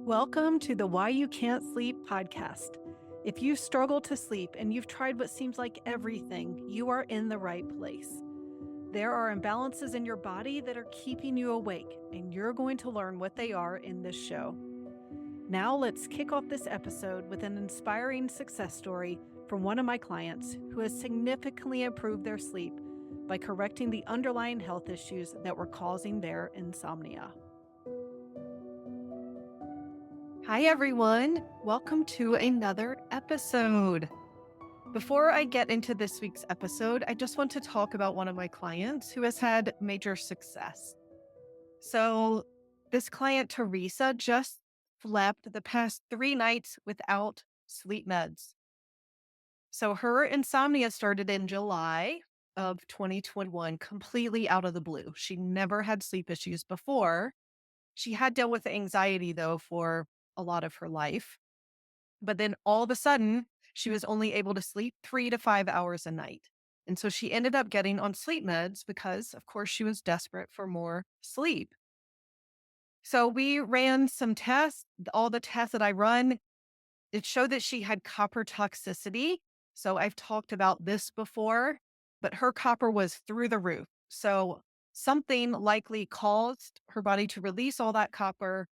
Welcome to the Why You Can't Sleep podcast. If you struggle to sleep and you've tried what seems like everything, you are in the right place. There are imbalances in your body that are keeping you awake, and you're going to learn what they are in this show. Now, let's kick off this episode with an inspiring success story from one of my clients who has significantly improved their sleep by correcting the underlying health issues that were causing their insomnia. Hi, everyone. Welcome to another episode. Before I get into this week's episode, I just want to talk about one of my clients who has had major success. So, this client, Teresa, just slept the past 3 nights without sleep meds. So, her insomnia started in July of 2021, completely out of the blue. She never had sleep issues before. She had dealt with anxiety, though, for a lot of her life. But then all of a sudden, she was only able to sleep 3 to 5 hours a night. And so she ended up getting on sleep meds because, of course, she was desperate for more sleep. So we ran some tests. All the tests that I run, it showed that she had copper toxicity. So I've talked about this before, but her copper was through the roof. So something likely caused her body to release all that copper,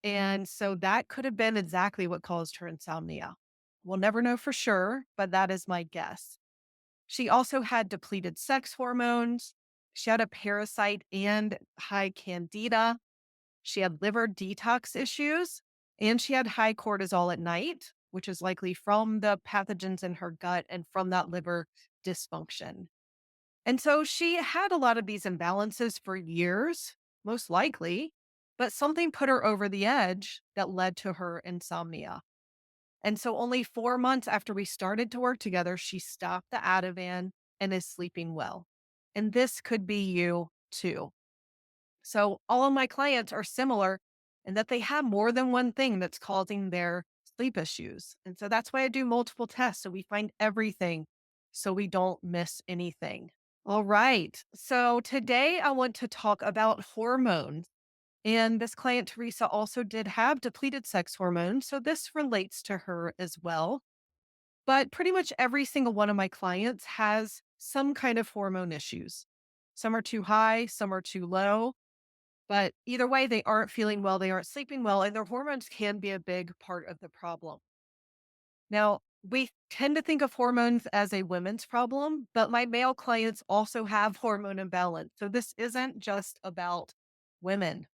and so that could have been exactly what caused her insomnia. We'll never know for sure, but that is my guess. She also had depleted sex hormones. She had a parasite and high candida. She had liver detox issues, and she had high cortisol at night, which is likely from the pathogens in her gut and from that liver dysfunction. And so she had a lot of these imbalances for years, most likely, but something put her over the edge that led to her insomnia. And so only 4 months after we started to work together, she stopped the Ativan and is sleeping well. And this could be you too. So all of my clients are similar in that they have more than one thing that's causing their sleep issues. And so that's why I do multiple tests. So we find everything so we don't miss anything. All right. So today I want to talk about hormones. And this client, Teresa, also did have depleted sex hormones. So this relates to her as well. But pretty much every single one of my clients has some kind of hormone issues. Some are too high, some are too low. But either way, they aren't feeling well, they aren't sleeping well, and their hormones can be a big part of the problem. Now, we tend to think of hormones as a women's problem, but my male clients also have hormone imbalance. So this isn't just about women.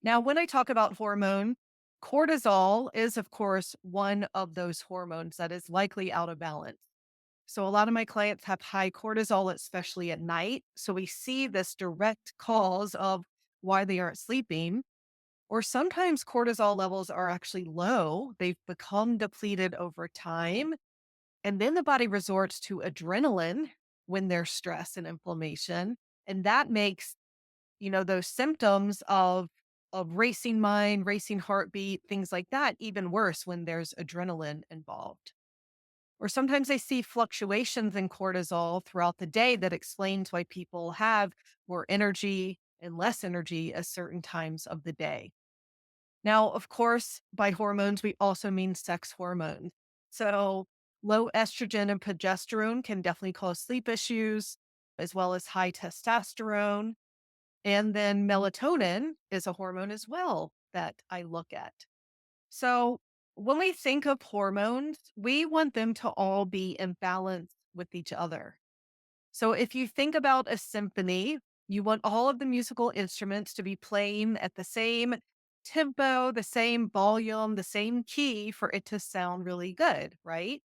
Now, when I talk about hormone, cortisol is, of course, one of those hormones that is likely out of balance. So a lot of my clients have high cortisol, especially at night. So we see this direct cause of why they aren't sleeping. Or sometimes cortisol levels are actually low. They've become depleted over time. And then the body resorts to adrenaline when there's stress and inflammation. And that makes, those symptoms of racing mind, racing heartbeat, things like that, even worse when there's adrenaline involved. Or sometimes I see fluctuations in cortisol throughout the day that explains why people have more energy and less energy at certain times of the day. Now, of course, by hormones, we also mean sex hormones. So low estrogen and progesterone can definitely cause sleep issues, as well as high testosterone. And then melatonin is a hormone as well that I look at. So when we think of hormones, we want them to all be in balance with each other. So if you think about a symphony, you want all of the musical instruments to be playing at the same tempo, the same volume, the same key for it to sound really good, right?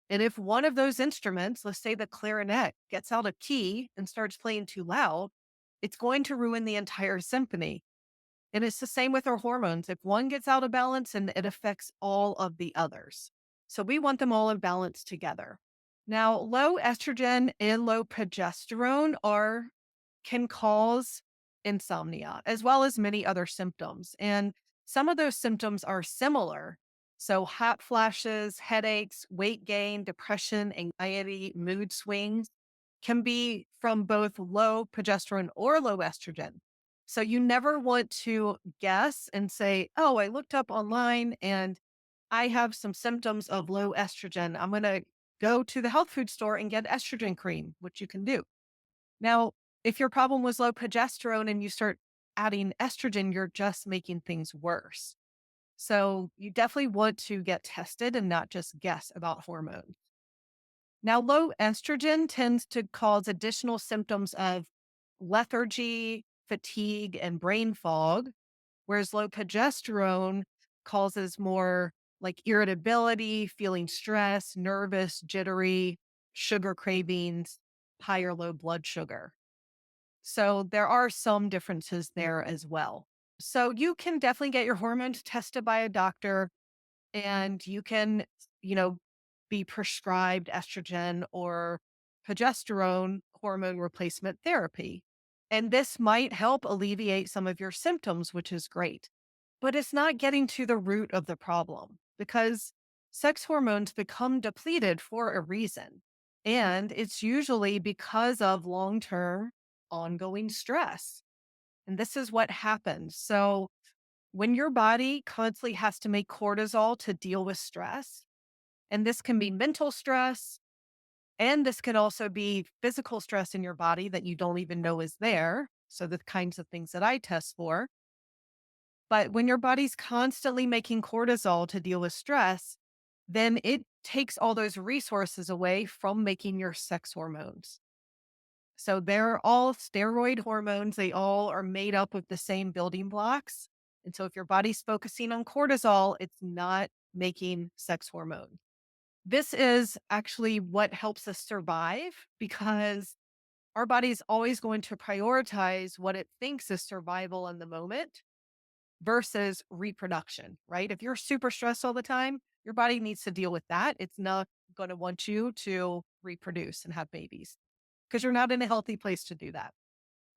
And if one of those instruments, let's say the clarinet, gets out of key and starts playing too loud, it's going to ruin the entire symphony. And it's the same with our hormones. If one gets out of balance, and it affects all of the others. So we want them all in balance together. Now, low estrogen and low progesterone can cause insomnia as well as many other symptoms. And some of those symptoms are similar. So hot flashes, headaches, weight gain, depression, anxiety, mood swings can be from both low progesterone or low estrogen. So you never want to guess and say, oh, I looked up online and I have some symptoms of low estrogen. I'm going to go to the health food store and get estrogen cream, which you can do. Now, if your problem was low progesterone and you start adding estrogen, you're just making things worse. So you definitely want to get tested and not just guess about hormones. Now, low estrogen tends to cause additional symptoms of lethargy, fatigue, and brain fog, whereas low progesterone causes more like irritability, feeling stress, nervous, jittery, sugar cravings, high or low blood sugar. So there are some differences there as well. So you can definitely get your hormones tested by a doctor and you can, you know, be prescribed estrogen or progesterone hormone replacement therapy. And this might help alleviate some of your symptoms, which is great. But it's not getting to the root of the problem because sex hormones become depleted for a reason. And it's usually because of long term ongoing stress. And this is what happens. So, when your body constantly has to make cortisol to deal with stress, and this can be mental stress, and this can also be physical stress in your body that you don't even know is there. So, the kinds of things that I test for. But when your body's constantly making cortisol to deal with stress, then it takes all those resources away from making your sex hormones. So they're all steroid hormones. They all are made up of the same building blocks. And so if your body's focusing on cortisol, it's not making sex hormone. This is actually what helps us survive because our body's always going to prioritize what it thinks is survival in the moment versus reproduction, right? If you're super stressed all the time, your body needs to deal with that. It's not going to want you to reproduce and have babies because you're not in a healthy place to do that.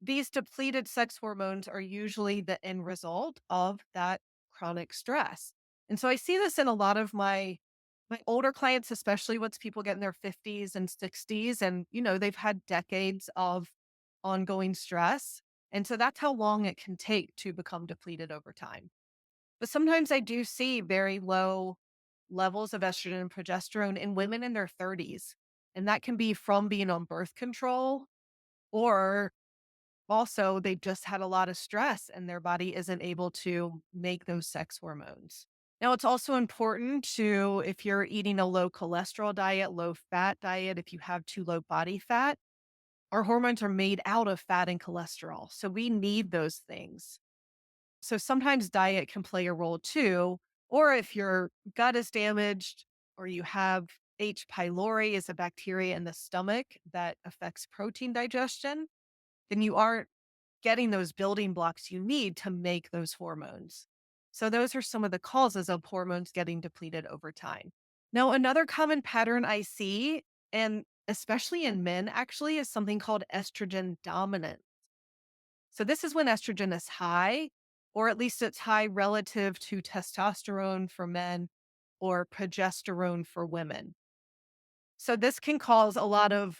These depleted sex hormones are usually the end result of that chronic stress. And so I see this in a lot of my older clients, especially once people get in their 50s and 60s and they've had decades of ongoing stress. And so that's how long it can take to become depleted over time. But sometimes I do see very low levels of estrogen and progesterone in women in their 30s. And that can be from being on birth control or also they just had a lot of stress and their body isn't able to make those sex hormones. Now, it's also important to, if you're eating a low cholesterol diet, low fat diet, if you have too low body fat, our hormones are made out of fat and cholesterol. So we need those things. So sometimes diet can play a role too. Or if your gut is damaged or you have H. pylori is a bacteria in the stomach that affects protein digestion, then you aren't getting those building blocks you need to make those hormones. So those are some of the causes of hormones getting depleted over time. Now, another common pattern I see, and especially in men actually, is something called estrogen dominant. So this is when estrogen is high, or at least it's high relative to testosterone for men or progesterone for women. So this can cause a lot of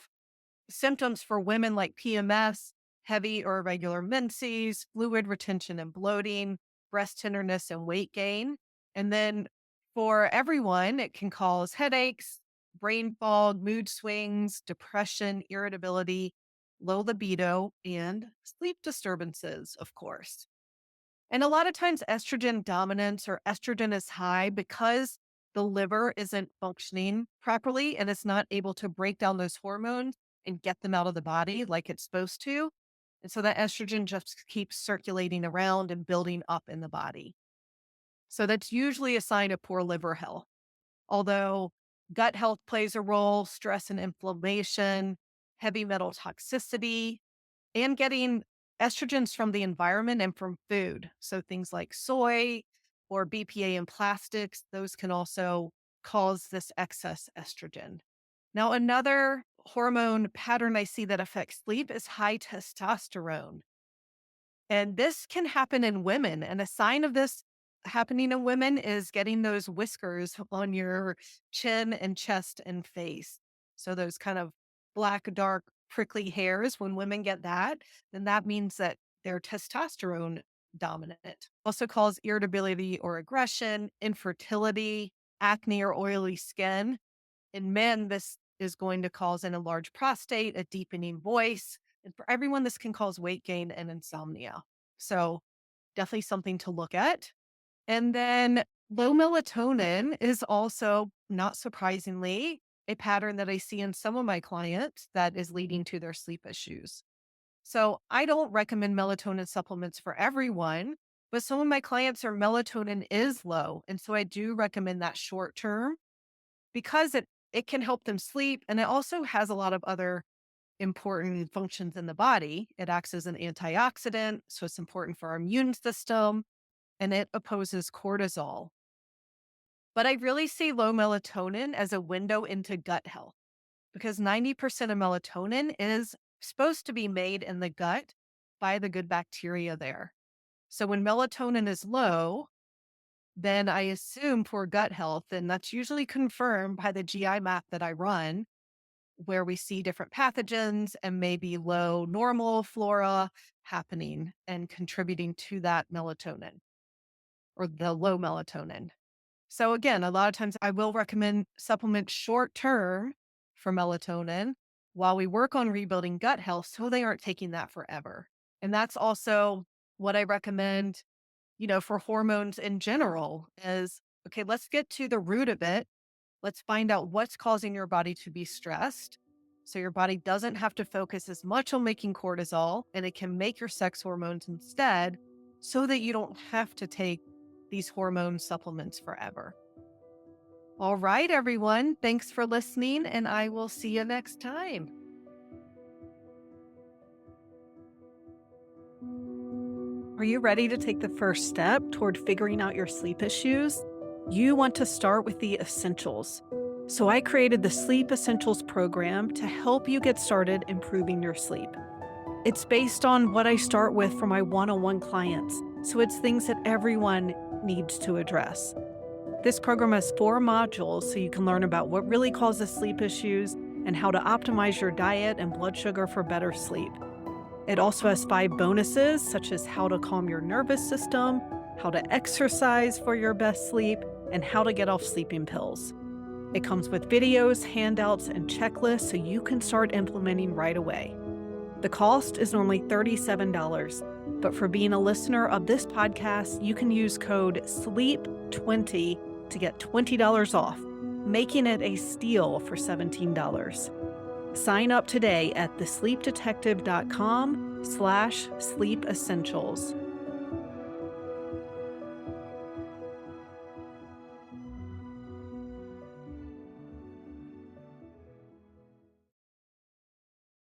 symptoms for women like PMS, heavy or irregular menses, fluid retention and bloating, breast tenderness and weight gain. And then for everyone, it can cause headaches, brain fog, mood swings, depression, irritability, low libido, and sleep disturbances, of course. And a lot of times, estrogen dominance or estrogen is high because the liver isn't functioning properly and it's not able to break down those hormones and get them out of the body like it's supposed to. And so that estrogen just keeps circulating around and building up in the body. So that's usually a sign of poor liver health. Although gut health plays a role, stress and inflammation, heavy metal toxicity, and getting estrogens from the environment and from food. So things like soy or BPA in plastics, those can also cause this excess estrogen. Now, another hormone pattern I see that affects sleep is high testosterone. And this can happen in women. And a sign of this happening in women is getting those whiskers on your chin and chest and face. So those kind of black, dark, prickly hairs, when women get that, then that means that they're testosterone dominant. Also cause irritability or aggression, infertility, acne or oily skin. In men, this is going to cause an enlarged prostate, a deepening voice. And for everyone, this can cause weight gain and insomnia. So definitely something to look at. And then low melatonin is also, not surprisingly, a pattern that I see in some of my clients that is leading to their sleep issues. So I don't recommend melatonin supplements for everyone, but some of my clients are melatonin is low. And so I do recommend that short term because it can help them sleep. And it also has a lot of other important functions in the body. It acts as an antioxidant. So it's important for our immune system and it opposes cortisol. But I really see low melatonin as a window into gut health because 90% of melatonin is supposed to be made in the gut by the good bacteria there. So when melatonin is low, then I assume poor gut health, and that's usually confirmed by the GI map that I run, where we see different pathogens and maybe low normal flora happening and contributing to that melatonin or the low melatonin. So again, a lot of times I will recommend supplements short term for melatonin while we work on rebuilding gut health so they aren't taking that forever. And that's also what I recommend, for hormones in general is, okay, let's get to the root of it. Let's find out what's causing your body to be stressed. So your body doesn't have to focus as much on making cortisol and it can make your sex hormones instead so that you don't have to take these hormone supplements forever. All right, everyone. Thanks for listening, and I will see you next time. Are you ready to take the first step toward figuring out your sleep issues? You want to start with the essentials. So I created the Sleep Essentials program to help you get started improving your sleep. It's based on what I start with for my one-on-one clients, so it's things that everyone needs to address. This program has 4 modules so you can learn about what really causes sleep issues and how to optimize your diet and blood sugar for better sleep. It also has 5 bonuses, such as how to calm your nervous system, how to exercise for your best sleep, and how to get off sleeping pills. It comes with videos, handouts, and checklists so you can start implementing right away. The cost is normally $37, but for being a listener of this podcast, you can use code SLEEP20 to get $20 off, making it a steal for $17. Sign up today at thesleepdetective.com/sleep essentials.